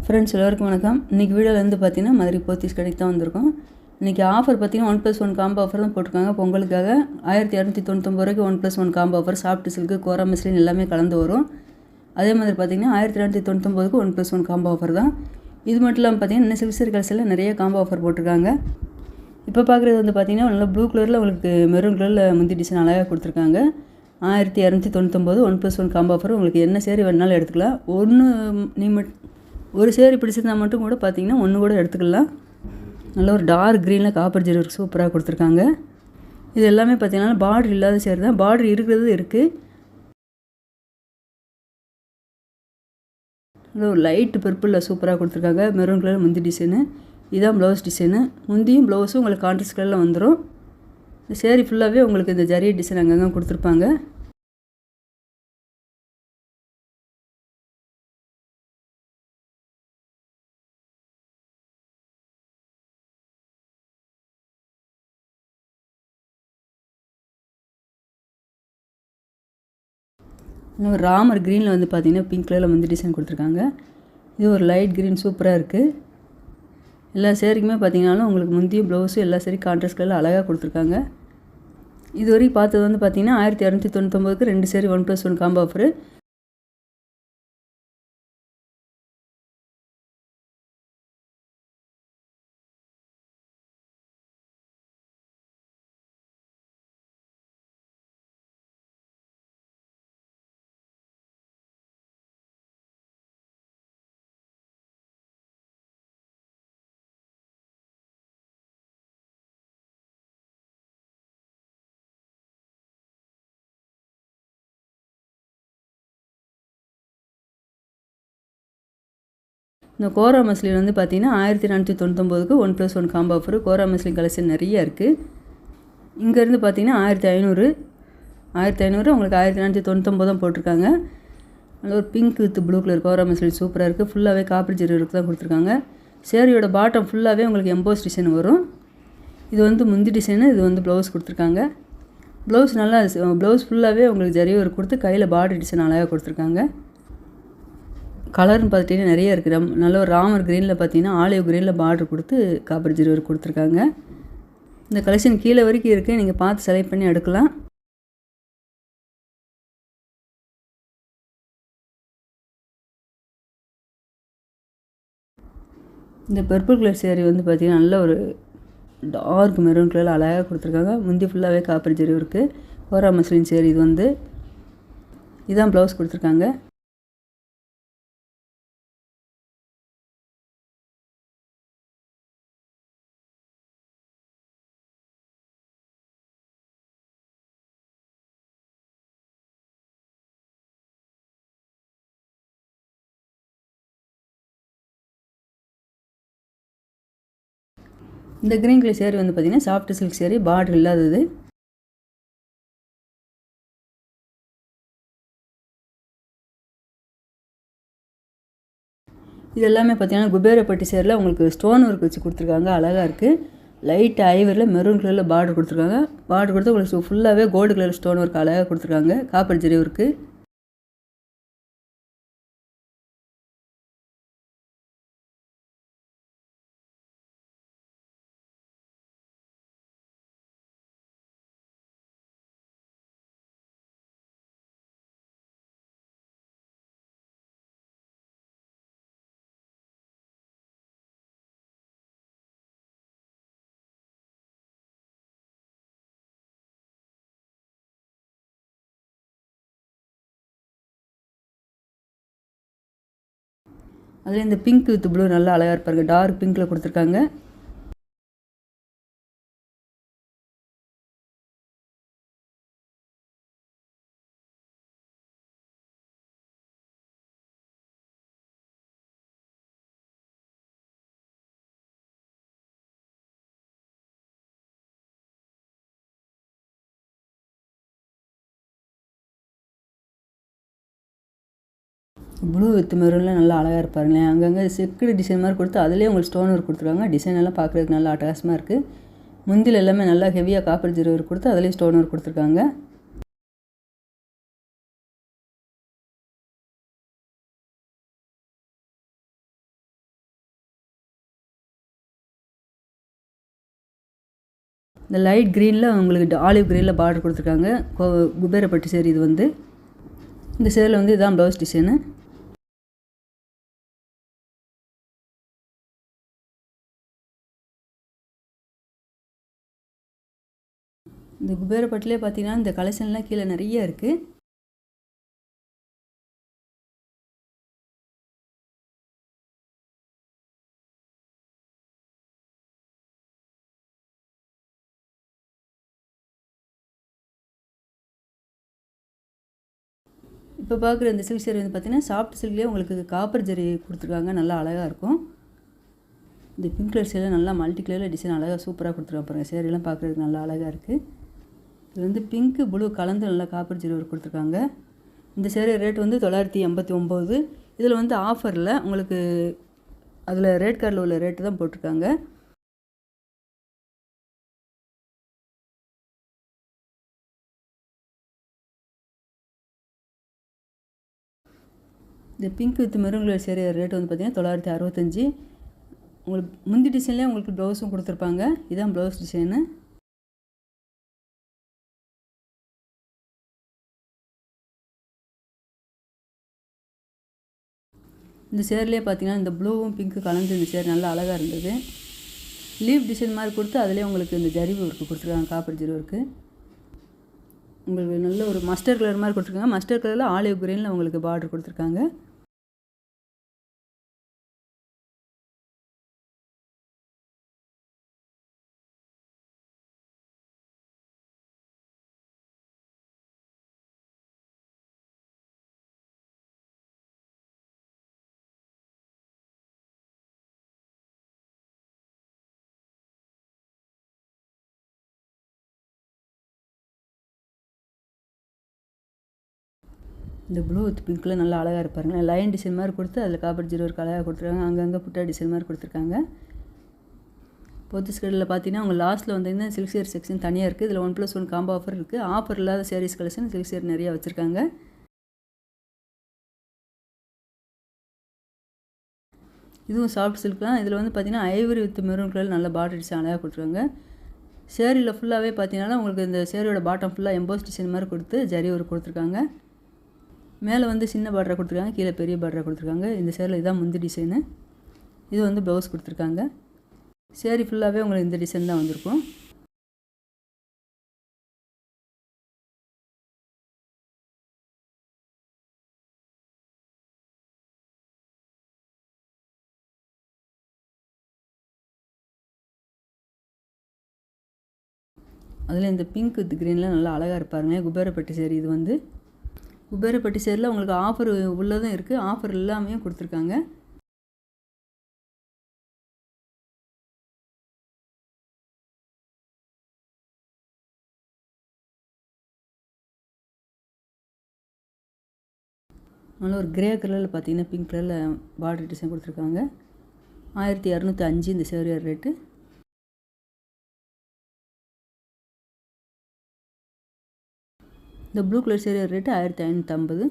Friends எல்லோருக்கும் வணக்கம். இன்றைக்கி வீடியோவில் வந்து பார்த்தீங்கன்னா மதுரை போத்தீஸ் கடைக்கு தான் வந்திருக்கோம். இன்றைக்கி ஆஃபர் பார்த்தீங்கன்னா 1+1 காம்போ ஆஃபர் தான் போட்டிருக்காங்க. பொங்கலுக்காக 1299 ரூபாய்க்கு 1+1 காம்போ ஆஃபர். சாஃப்ட் சில்க்கு, கோரா மஸ்லின் எல்லாமே கலந்து வரும். அதே மாதிரி பார்த்தீங்கன்னா 1299க்கு 1+1 காம்போ ஆஃபர் தான். இது மட்டும் இல்லாமல் பார்த்தீங்கன்னா இன்னும் சில்க் சாரி கலெக்ஷனில் நிறைய காம்போ ஆஃபர் போட்டிருக்காங்க. இப்போ பார்க்குறது வந்து பார்த்தீங்கன்னா நல்லா ப்ளூ கலரில் உங்களுக்கு மெரூன் கலரில் முந்தி டிசைன் அழகாக கொடுத்துருக்காங்க. 1299 1+1 காம்போ ஆஃபர். உங்களுக்கு என்ன சேரீ வேணாலும் எடுத்துக்கலாம். ஒரு சேரீ பிடிச்சிருந்தால் மட்டும் கூட பார்த்தீங்கன்னா ஒன்று கூட எடுத்துக்கலாம். நல்ல ஒரு டார்க் க்ரீனில் காப்பர் ஜரி ஒர்க் சூப்பராக கொடுத்துருக்காங்க. இது எல்லாமே பார்த்தீங்கன்னா பார்டர் இல்லாத சேரீ தான். பார்டர் இருக்கிறது இருக்குது. நல்ல ஒரு லைட் பர்பிளில் சூப்பராக கொடுத்துருக்காங்க. மெரூன் கலர் முந்தி டிசைனு. இதுதான் ப்ளவுஸ் டிசைனு. முந்தியும் ப்ளவுஸும் உங்களுக்கு கான்ட்ராஸ்ட் கலரில் வந்துடும். இந்த சேரீ ஃபுல்லாகவே உங்களுக்கு இந்த ஜரி டிசைன் அங்கங்கே கொடுத்துருப்பாங்க. இன்னும் ராமர் க்ரீனில் வந்து பார்த்தீங்கன்னா பிங்க் கலரில் வந்து டிசைன் கொடுத்துருக்காங்க. இது ஒரு லைட் க்ரீன் சூப்பராக இருக்குது. எல்லா சேரீக்குமே பார்த்தீங்கன்னாலும் உங்களுக்கு முந்தியும் ப்ளவுஸும் எல்லா சேரீ கான்ட்ராஸ்ட் கலரில் அழகாக கொடுத்துருக்காங்க. இது வரைக்கும் பார்த்தது வந்து பார்த்தீங்கன்னா 1299க்கு 2 சேரீ 1+1 காம்போ ஆஃபரு. இந்த கோரா மஸ்லின் வந்து பார்த்தீங்கன்னா 1499க்கு 1+1 காம்போ ஆஃபர். கோரா மஸ்லின் கலெக்ஷன் நிறைய இருக்குது. இங்கேருந்து பார்த்தீங்கன்னா 1500 உங்களுக்கு 1499 தான் போட்டிருக்காங்க. நல்ல ஒரு pink with blue colour kora muslin சூப்பராக இருக்குது. ஃபுல்லாகவே காப்பர் ஜரி ஒர்க் தான் கொடுத்துருக்காங்க. சேரீயோட பாட்டம் ஃபுல்லாகவே உங்களுக்கு எம்போஸ் டிசைன் வரும். இது வந்து முந்தி டிசைனு. இது வந்து ப்ளவுஸ் கொடுத்துருக்காங்க. ப்ளவுஸ் ஃபுல்லாகவே உங்களுக்கு ஜரி ஒர்க் கொடுத்து கையில் பார்டர் டிசைன் அழகாக கொடுத்துருக்காங்க. கலர்னு பார்த்துட்டிங்கன்னா நிறைய இருக்குது. நல்ல ஒரு ராமர் க்ரீனில் பார்த்தீங்கன்னா ஆலிவ் க்ரீனில் பார்டர் கொடுத்து காப்பர் ஜரி ஒர்க் கொடுத்துருக்காங்க. இந்த கலெக்ஷன் கீழே வரைக்கும் இருக்குது. நீங்கள் பார்த்து செலக்ட் பண்ணி எடுக்கலாம். இந்த பர்பிள் கலர் சேரீ வந்து பார்த்திங்கன்னா நல்ல ஒரு டார்க் மெரூன் கலரில் அழகாக கொடுத்துருக்காங்க. முந்தி ஃபுல்லாகவே காப்பர் ஜரி ஒர்க்கு. கோரா மஸ்லின் சேரீ. இது வந்து இதுதான் ப்ளவுஸ் கொடுத்துருக்காங்க. இந்த க்ரீன் கலர் சேரீ வந்து பார்த்திங்கன்னா சாஃப்ட் சில்க் சேரீ. பார்டர் இல்லாதது. இது எல்லாமே பார்த்தீங்கன்னா குபேரப்பட்டி சேரில் உங்களுக்கு ஸ்டோன் ஒர்க் வச்சு கொடுத்துருக்காங்க. அழகாக இருக்குது. லைட் ஐவரில் மெரூன் கலரில் பார்டர் கொடுத்துருக்காங்க. பார்டர் கொடுத்து உங்களுக்கு ஃபுல்லாகவே கோல்டு கலர் ஸ்டோன் ஒர்க் அழகாக கொடுத்துருக்காங்க. Copper zari work. அதில் இந்த பிங்க் வித் ப்ளூ நல்லா அழகாக இருப்பாருங்க. டார்க் பிங்க்கில் கொடுத்துருக்காங்க. ப்ளூ வித் மெரூனில் நல்லா அழகாக இருப்பாருங்களேன். அங்கங்கே செக்குடு டிசைன் மாதிரி கொடுத்து அதிலே உங்களுக்கு ஸ்டோன் ஒர்க் கொடுத்துருக்காங்க. டிசைன் எல்லாம் பார்க்குறதுக்கு நல்லா அட்டகாசமாக இருக்குது. முந்தில் எல்லாமே நல்லா ஹெவியாக காப்பர் ஜரி ஒர்க் கொடுத்து அதிலே ஸ்டோன் ஒர்க் கொடுத்துருக்காங்க. இந்த லைட் க்ரீனில் உங்களுக்கு ஆலிவ் க்ரீனில் பார்டர் கொடுத்துருக்காங்க. குபேரப்பட்டு சேரீ இது வந்து. இந்த சேரில் வந்து இதுதான் ப்ளவுஸ் டிசைனு. இந்த குபேரப்பட்டிலே பார்த்தீங்கன்னா இந்த கலெக்ஷன்லாம் கீழே நிறைய இருக்குது. இப்போ பார்க்குற இந்த சில்க் சேரீ வந்து பார்த்திங்கன்னா சாஃப்ட் சில்க்லேயே உங்களுக்கு காப்பர் ஜரி கொடுத்துருக்காங்க. நல்லா அழகாக இருக்கும். இந்த பிங்க் கலர் சேரில் நல்லா மல்டி கலரில் டிசைன் அழகாக சூப்பராக கொடுத்துருக்காங்க பாருங்கள். சேரீலாம் பார்க்குறதுக்கு நல்லா அழகாக இருக்குது. இது வந்து பிங்க்கு ப்ளூ கலந்து நல்லா காப்பர் ஜரி ஒர்க் கொடுத்துருக்காங்க. இந்த சேரீ ரேட் வந்து 989. இதில் வந்து ஆஃபரில் உங்களுக்கு அதில் ரேட் கார்டில் உள்ள ரேட்டு தான் போட்டிருக்காங்க. இந்த pink with maroon colour sari rate வந்து பார்த்திங்கன்னா 965. உங்களுக்கு முந்தி டிசைன்லேயே உங்களுக்கு ப்ளவுஸும் கொடுத்துருப்பாங்க. இதுதான் ப்ளவுஸ் டிசைனு. இந்த சேரிலே பார்த்தீங்கன்னா இந்த ப்ளூவும் பிங்க்கு கலந்து இந்த சேரீ நல்லா அழகாக இருந்தது. லீவ் டிசைன் மாதிரி கொடுத்து அதிலே உங்களுக்கு இந்த ஜரி ஒர்க்கு கொடுத்துருக்காங்க. காப்பர் ஜரி ஒர்க்கு உங்களுக்கு நல்ல ஒரு மஸ்டர்ட் கலர் மாதிரி கொடுத்துருக்காங்க. மஸ்டர்ட் கலரில் ஆலிவ் கிரீனில் உங்களுக்கு பார்டர் கொடுத்துருக்காங்க. இந்த ப்ளூ வித் பிங்க்கில் நல்லா அழகாக இருப்பாருங்க. லைன் டிசைன் மாதிரி கொடுத்து அதில் காப்பர் ஜீரோ ஒரு அழகாக கொடுத்துருக்காங்க. அங்கங்கே புட்டா டிசைன் மாதிரி கொடுத்துருக்காங்க. போத்தீஸ் கடையில் பார்த்தீங்கன்னா அவங்க லாஸ்ட்டில் வந்து சில்க் சேரி செக்ஷன் தனியாக இருக்குது. இதில் 1+1 காம்போ ஆஃபர் இருக்குது. ஆஃபர் இல்லாத சேரீஸ் கலெக்ஷன் சில்க் சேரி நிறையா வச்சுருக்காங்க. இதுவும் சாஃப்ட் சில்க் தான். இதில் வந்து பார்த்தீங்கன்னா ஐவரி வித் மெரூன் கலர் நல்ல பார்டர் டிசைன் அழகாக கொடுத்துருக்காங்க. சேரீயில் ஃபுல்லாகவே பார்த்தீங்கன்னா உங்களுக்கு இந்த சேரீயோட பாட்டம் ஃபுல்லாக எம்போஸ் டிசைன் மாதிரி கொடுத்து ஜரி ஒரு கொடுத்துருக்காங்க. மேலே வந்து சின்ன பார்டரை கொடுத்துருக்காங்க, கீழே பெரிய பார்டரை கொடுத்துருக்காங்க. இந்த சேரில் இதுதான் முந்தி டிசைனு. இது வந்து ப்ளவுஸ் கொடுத்துருக்காங்க. சேரீ ஃபுல்லாகவே உங்களுக்கு இந்த டிசைன் தான் வந்திருக்கும். அதில் இந்த பிங்க் வித் க்ரீனில் நல்லா அழகாக இருப்பாருங்க. குபேரப்பட்டு சேரீ இது வந்து. குபேரப்பட்டு சேரில் உங்களுக்கு ஆஃபர் உள்ளதும் இருக்குது, ஆஃபர் இல்லாமையும் கொடுத்துருக்காங்க. நல்ல ஒரு கிரே கலரில் பார்த்தீங்கன்னா பிங்க் கலரில் பார்டர் டிசைன் கொடுத்துருக்காங்க. 1205 இந்த சேரீ ரேட்டு. இந்த ப்ளூ கலர் சேரீ ரேட்டு 1550.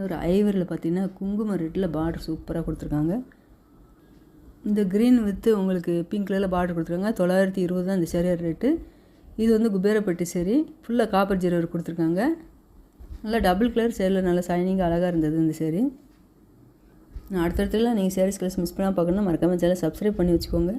ஒரு ஐவரில் பார்த்தீங்கன்னா குங்கும ரெட்டில் பார்டர் சூப்பராக கொடுத்துருக்காங்க. இந்த க்ரீன் வித்து உங்களுக்கு பிங்க் கலரில் பார்டர் கொடுத்துருக்காங்க. 920 தான் இந்த சேரீ ரேட்டு. இது வந்து குபேரப்பட்டு சேரீ. ஃபுல்லாக காப்பர் ஜரி ஒர்க் கொடுத்துருக்காங்க. நல்லா டபுள் கலர் சேரில் நல்லா ஷைனிங்காக அழகாக இருந்தது இந்த சேரீ. நான் அடுத்தடுத்துல நீங்கள் சேரீஸ் கலெக்ஷன் மிஸ் பண்ணால் பார்க்கணுன்னா மறக்காமல் சேனலை சப்ஸ்கிரைப் பண்ணி வச்சுக்கோங்க.